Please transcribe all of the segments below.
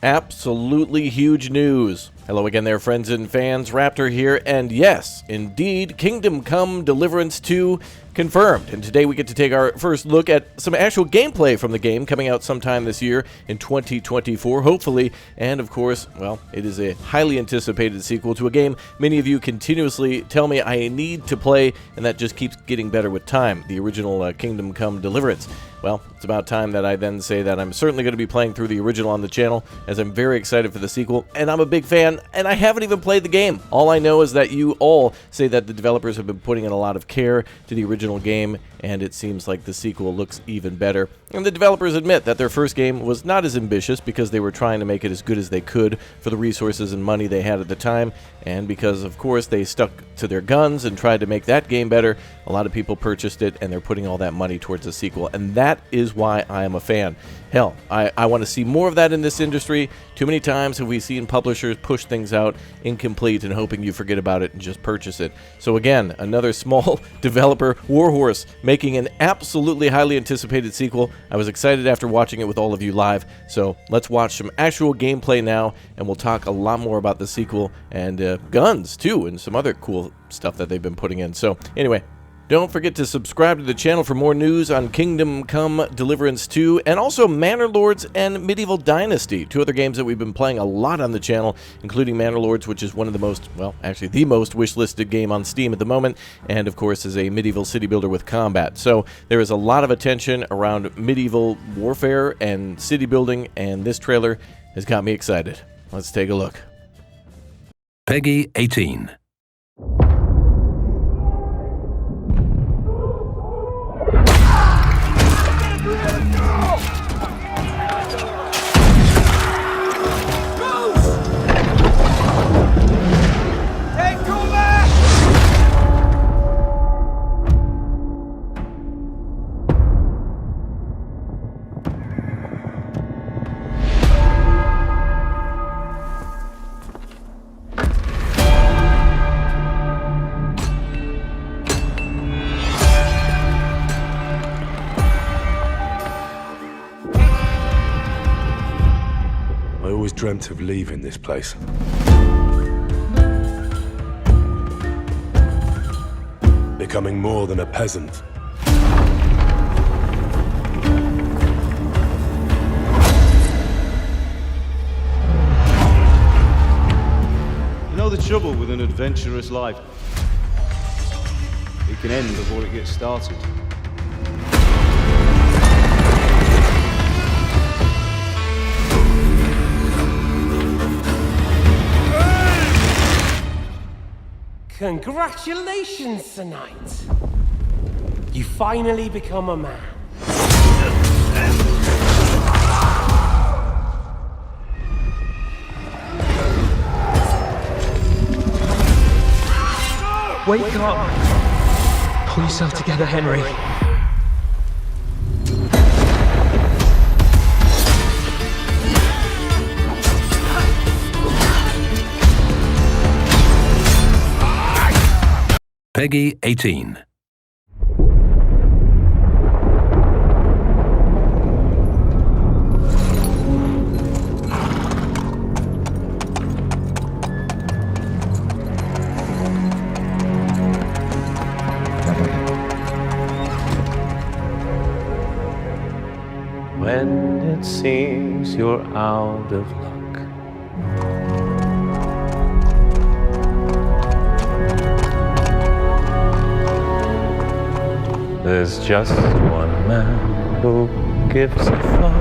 Absolutely huge news. Hello again there, friends and fans. Raptor here, and yes, indeed, Kingdom Come Deliverance 2 confirmed. And today we get to take our first look at some actual gameplay from the game coming out sometime this year in 2024, hopefully. And of course, well, it is a highly anticipated sequel to a game many of you continuously tell me I need to play, and that just keeps getting better with time, the original Kingdom Come Deliverance. Well, it's about time that I then say that I'm certainly going to be playing through the original on the channel, as I'm very excited for the sequel, and I'm a big fan, and I haven't even played the game. All I know is that you all say that the developers have been putting in a lot of care to the original game, and it seems like the sequel looks even better. And the developers admit that their first game was not as ambitious because they were trying to make it as good as they could for the resources and money they had at the time, and because, of course, they stuck to their guns and tried to make that game better, a lot of people purchased it, and they're putting all that money towards the sequel, and that is why I am a fan. Hell, I want to see more of that in this industry. Too many times have we seen publishers push things out incomplete and hoping you forget about it and just purchase it. So again, another small developer warhorse making an absolutely highly anticipated sequel. I was excited after watching it with all of you live, so let's watch some actual gameplay now, and we'll talk a lot more about the sequel and guns too, and some other cool stuff that they've been putting in. So anyway, don't forget to subscribe to the channel for more news on Kingdom Come Deliverance 2, and also Manor Lords and Medieval Dynasty, two other games that we've been playing a lot on the channel, including Manor Lords, which is one of the most, well, actually the most wish-listed game on Steam at the moment, and of course is a medieval city builder with combat. So there is a lot of attention around medieval warfare and city building, and this trailer has got me excited. Let's take a look. Peggy 18. I always dreamt of leaving this place. Becoming more than a peasant. You know the trouble with an adventurous life? It can end before it gets started. Congratulations, Sir Knight. You finally become a man. Wake up! Pull yourself together, Henry. Peggy 18. When it seems you're out of luck, there's just one man who gives a fuck.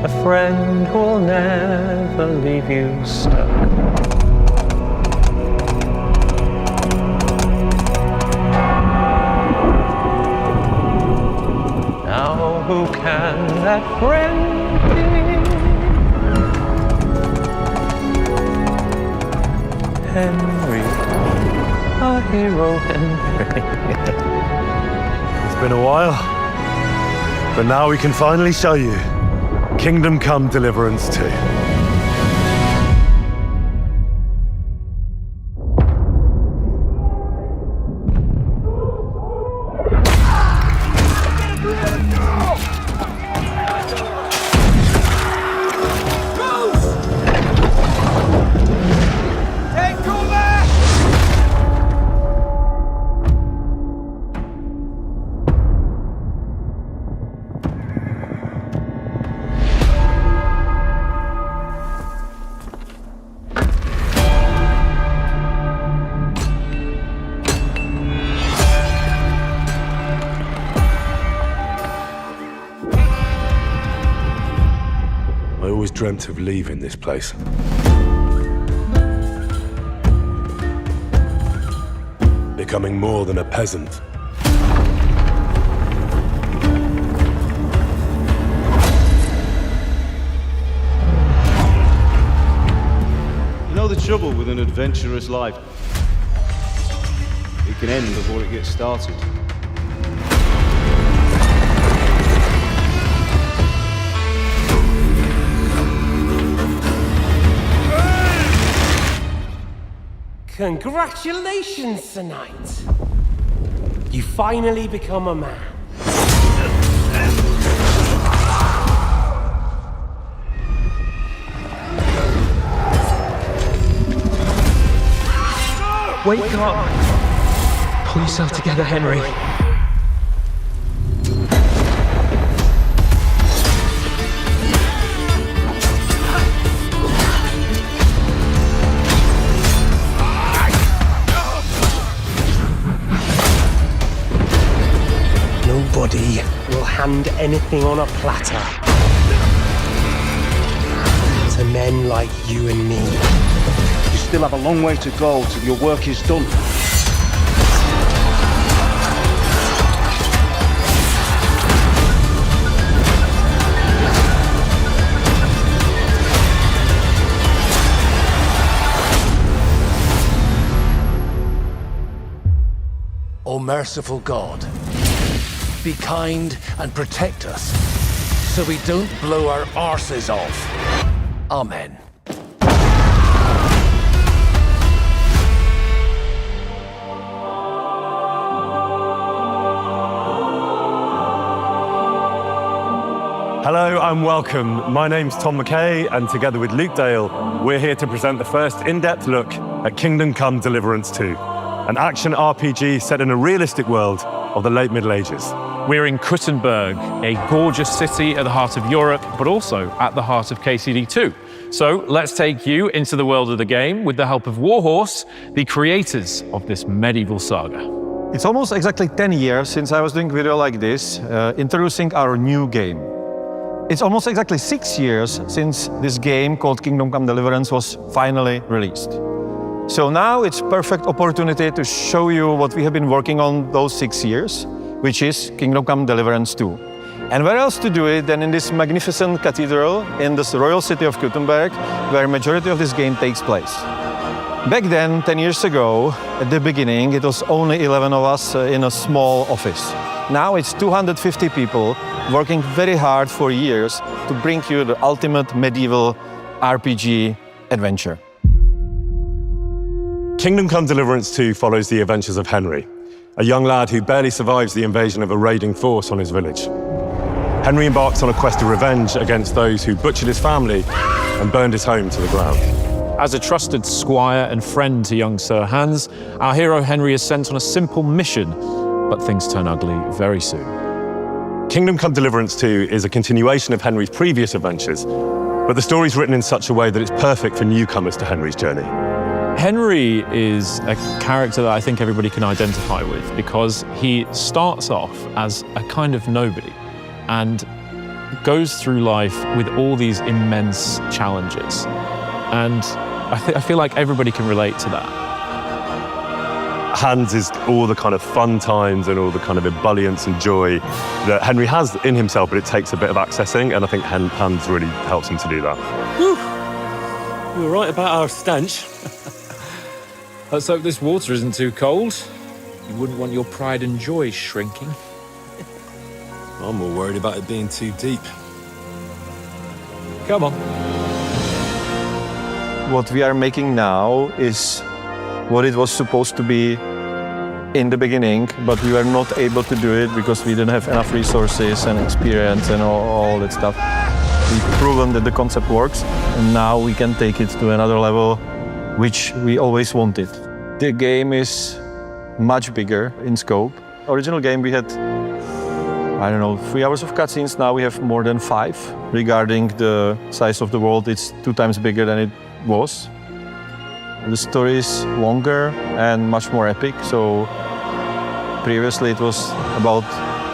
A friend who'll never leave you stuck. Now who can that friend be? Henry. Our hero Henry. It's been a while, but now we can finally show you Kingdom Come Deliverance 2. always dreamt of leaving this place. Becoming more than a peasant. You know the trouble with an adventurous life? It can end before it gets started. Congratulations, Sir Knight. You finally become a man. Wake up! Pull yourself together, Henry. Nobody will hand anything on a platter to men like you and me. You still have a long way to go till your work is done. O merciful God, be kind and protect us so we don't blow our arses off. Amen. Hello and welcome. My name's Tom McKay, and together with Luke Dale, we're here to present the first in-depth look at Kingdom Come Deliverance 2, an action RPG set in a realistic world of the late Middle Ages. We're in Kuttenberg, a gorgeous city at the heart of Europe, but also at the heart of KCD2. So let's take you into the world of the game with the help of Warhorse, the creators of this medieval saga. It's almost exactly 10 years since I was doing a video like this, introducing our new game. It's almost exactly 6 years since this game called Kingdom Come Deliverance was finally released. So now it's perfect opportunity to show you what we have been working on those 6 years, which is Kingdom Come Deliverance 2. And where else to do it than in this magnificent cathedral in this royal city of Kuttenberg, where majority of this game takes place. Back then, 10 years ago, at the beginning, it was only 11 of us in a small office. Now it's 250 people working very hard for years to bring you the ultimate medieval RPG adventure. Kingdom Come Deliverance 2 follows the adventures of Henry, a young lad who barely survives the invasion of a raiding force on his village. Henry embarks on a quest of revenge against those who butchered his family and burned his home to the ground. As a trusted squire and friend to young Sir Hans, our hero Henry is sent on a simple mission, but things turn ugly very soon. Kingdom Come Deliverance 2 is a continuation of Henry's previous adventures, but the story's written in such a way that it's perfect for newcomers to Henry's journey. Henry is a character that I think everybody can identify with because he starts off as a kind of nobody and goes through life with all these immense challenges. And I feel like everybody can relate to that. Hans is all the kind of fun times and all the kind of ebullience and joy that Henry has in himself, but it takes a bit of accessing, and I think Hans really helps him to do that. Whew. You were right about our stench. Let's hope this water isn't too cold. You wouldn't want your pride and joy shrinking. I'm more worried about it being too deep. Come on. What we are making now is what it was supposed to be in the beginning, but we were not able to do it because we didn't have enough resources and experience and all that stuff. We've proven that the concept works, and now we can take it to another level, which we always wanted. The game is much bigger in scope. Original game we had, 3 hours of cutscenes. Now we have more than 5. Regarding the size of the world, it's 2 times bigger than it was. The story is longer and much more epic. So previously it was about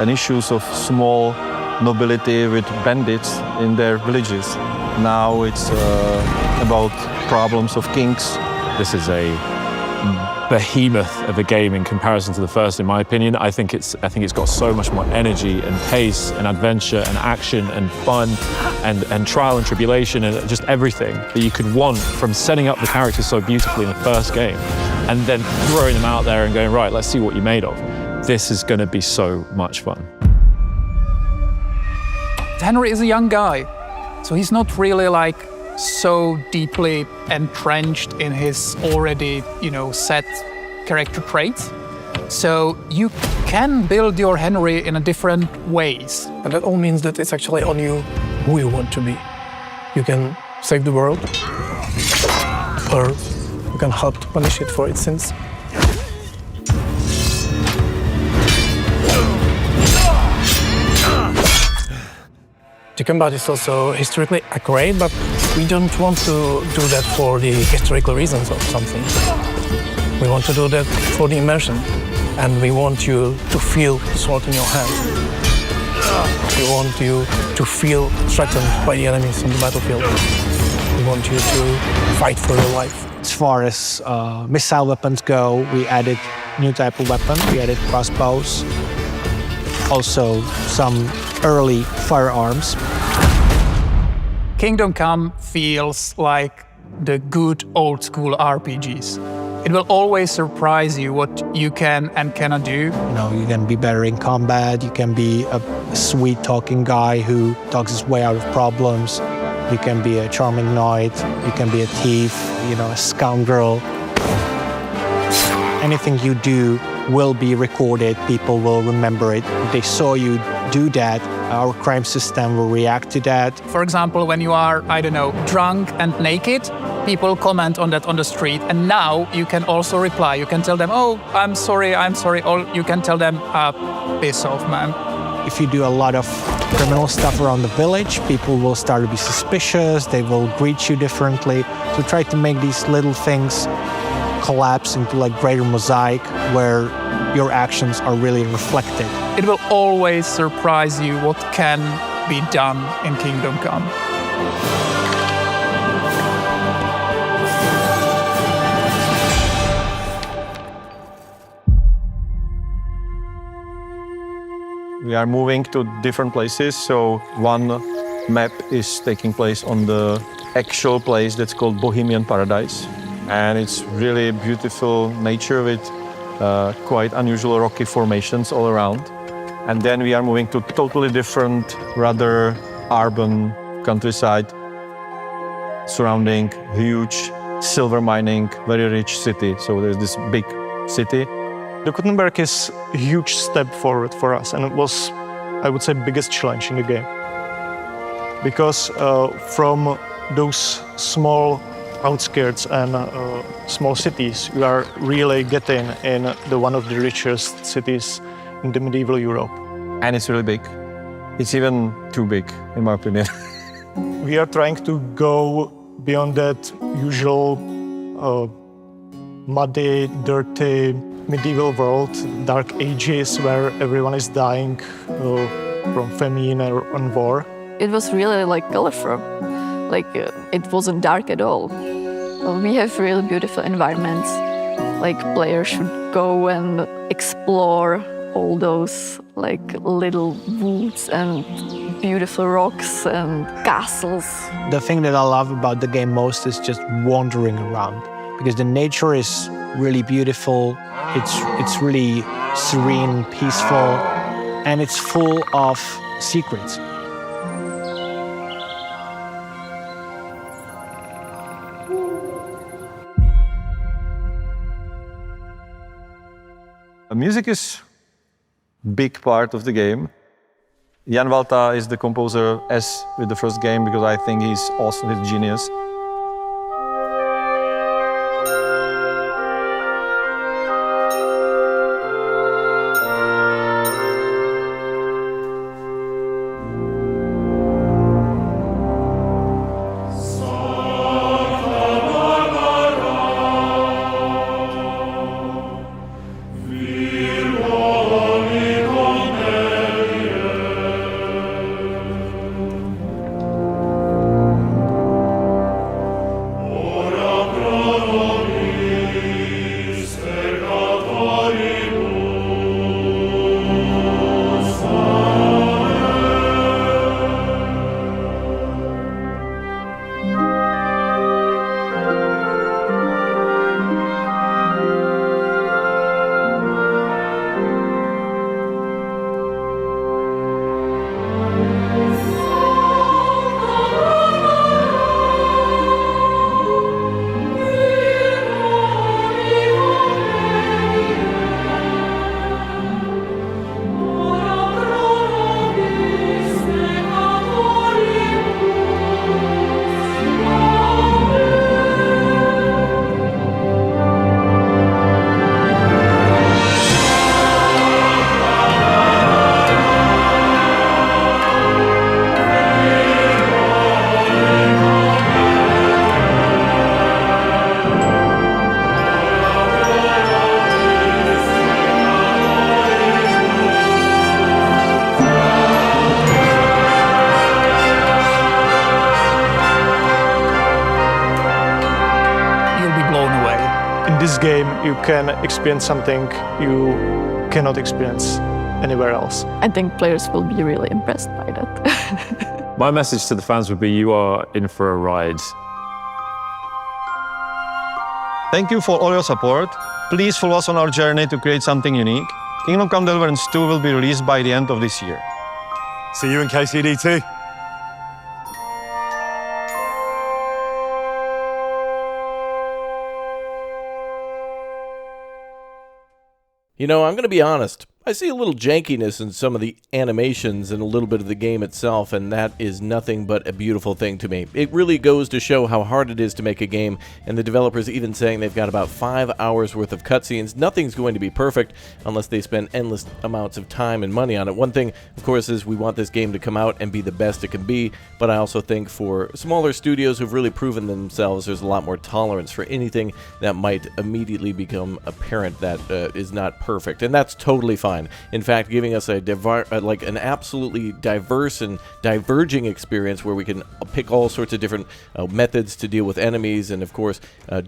an issues of small nobility with bandits in their villages. Now it's about problems of kings. This is a behemoth of a game in comparison to the first, in my opinion. I think it's got so much more energy and pace and adventure and action and fun and trial and tribulation and just everything that you could want from setting up the characters so beautifully in the first game and then throwing them out there and going, right, let's see what you're made of. This is going to be so much fun. Henry is a young guy, so he's not really like so deeply entrenched in his already, set character traits. So you can build your Henry in a different ways. And that all means that it's actually on you who you want to be. You can save the world, or you can help to punish it for its sins. The combat is also historically accurate, but we don't want to do that for the historical reasons of something. We want to do that for the immersion, and we want you to feel the sword in your hand. We want you to feel threatened by the enemies on the battlefield. We want you to fight for your life. As far as missile weapons go, we added new type of weapon. We added crossbows, also some early firearms. Kingdom Come feels like the good old school RPGs. It will always surprise you what you can and cannot do. You can be better in combat, you can be a sweet talking guy who talks his way out of problems. You can be a charming knight, you can be a thief, a scoundrel. Anything you do will be recorded, people will remember it. If they saw you do that, our crime system will react to that. For example, when you are, drunk and naked, people comment on that on the street, and now you can also reply. You can tell them, oh, I'm sorry, or you can tell them, piss off, man. If you do a lot of criminal stuff around the village, people will start to be suspicious, they will greet you differently. So try to make these little things collapse into like greater mosaic where your actions are really reflected. It will always surprise you what can be done in Kingdom Come. We are moving to different places, so one map is taking place on the actual place that's called Bohemian Paradise. And it's really beautiful nature with quite unusual rocky formations all around. And then we are moving to totally different, rather urban countryside surrounding huge silver mining, very rich city. So there's this big city. The Gutenberg is a huge step forward for us, and it was, I would say, biggest challenge in the game. Because from those small outskirts and small cities, you are really getting in one of the richest cities in the medieval Europe. And it's really big. It's even too big, in my opinion. We are trying to go beyond that usual muddy, dirty, medieval world, dark ages where everyone is dying from famine and war. It was really colorful. It wasn't dark at all. We have really beautiful environments. Players should go and explore all those little woods and beautiful rocks and castles. The thing that I love about the game most is just wandering around, because the nature is really beautiful. It's really serene, peaceful, and it's full of secrets. Music is a big part of the game. Jan Walta is the composer, as with the first game, because I think he's awesome, he's genius. game you can experience something you cannot experience anywhere else. I think players will be really impressed by that. My message to the fans would be you are in for a ride. Thank you for all your support. Please follow us on our journey to create something unique. Kingdom Come Deliverance 2 will be released by the end of this year. See you in KCD2. You know, I'm going to be honest. I see a little jankiness in some of the animations and a little bit of the game itself, and that is nothing but a beautiful thing to me. It really goes to show how hard it is to make a game, and the developers even saying they've got about 5 hours worth of cutscenes. Nothing's going to be perfect unless they spend endless amounts of time and money on it. One thing, of course, is we want this game to come out and be the best it can be, but I also think for smaller studios who've really proven themselves, there's a lot more tolerance for anything that might immediately become apparent that is not perfect, and that's totally fine. In fact, giving us like an absolutely diverse and diverging experience where we can pick all sorts of different methods to deal with enemies, and of course,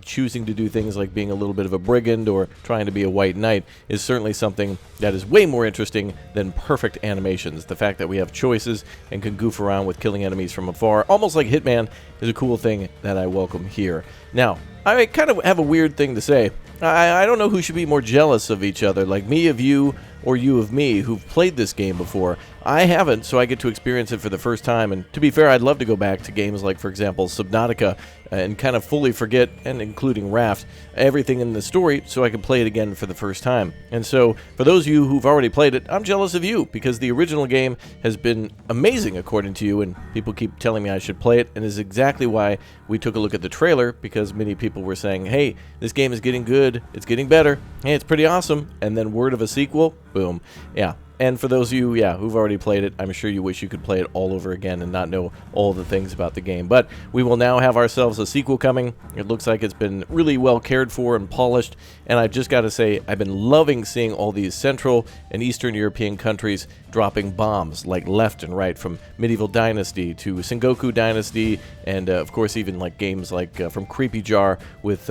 choosing to do things like being a little bit of a brigand or trying to be a white knight is certainly something that is way more interesting than perfect animations. The fact that we have choices and can goof around with killing enemies from afar, almost like Hitman, is a cool thing that I welcome here. Now, I kind of have a weird thing to say. I don't know who should be more jealous of each other, like me of you or you of me, who've played this game before. I haven't, so I get to experience it for the first time, and to be fair, I'd love to go back to games like, for example, Subnautica, and kind of fully forget, and including Raft, everything in the story, so I can play it again for the first time. And so, for those of you who've already played it, I'm jealous of you, because the original game has been amazing according to you, and people keep telling me I should play it, and is exactly why we took a look at the trailer, because many people were saying, hey, this game is getting good, it's getting better, hey, it's pretty awesome, and then word of a sequel, boom. Yeah. And for those of you, who've already played it, I'm sure you wish you could play it all over again and not know all the things about the game. But we will now have ourselves a sequel coming. It looks like it's been really well cared for and polished. And I've just got to say, I've been loving seeing all these Central and Eastern European countries dropping bombs like left and right, from Medieval Dynasty to Sengoku Dynasty, and of course even like games like from Creepy Jar with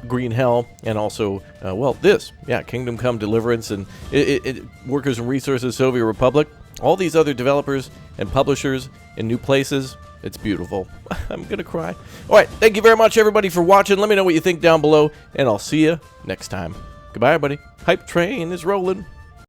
Green Hell, and also, Kingdom Come Deliverance, and Workers and Resources Soviet Republic. All these other developers and publishers in new places. It's beautiful. I'm gonna cry. Alright, thank you very much, everybody, for watching. Let me know what you think down below, and I'll see you next time. Goodbye, everybody. Hype train is rolling.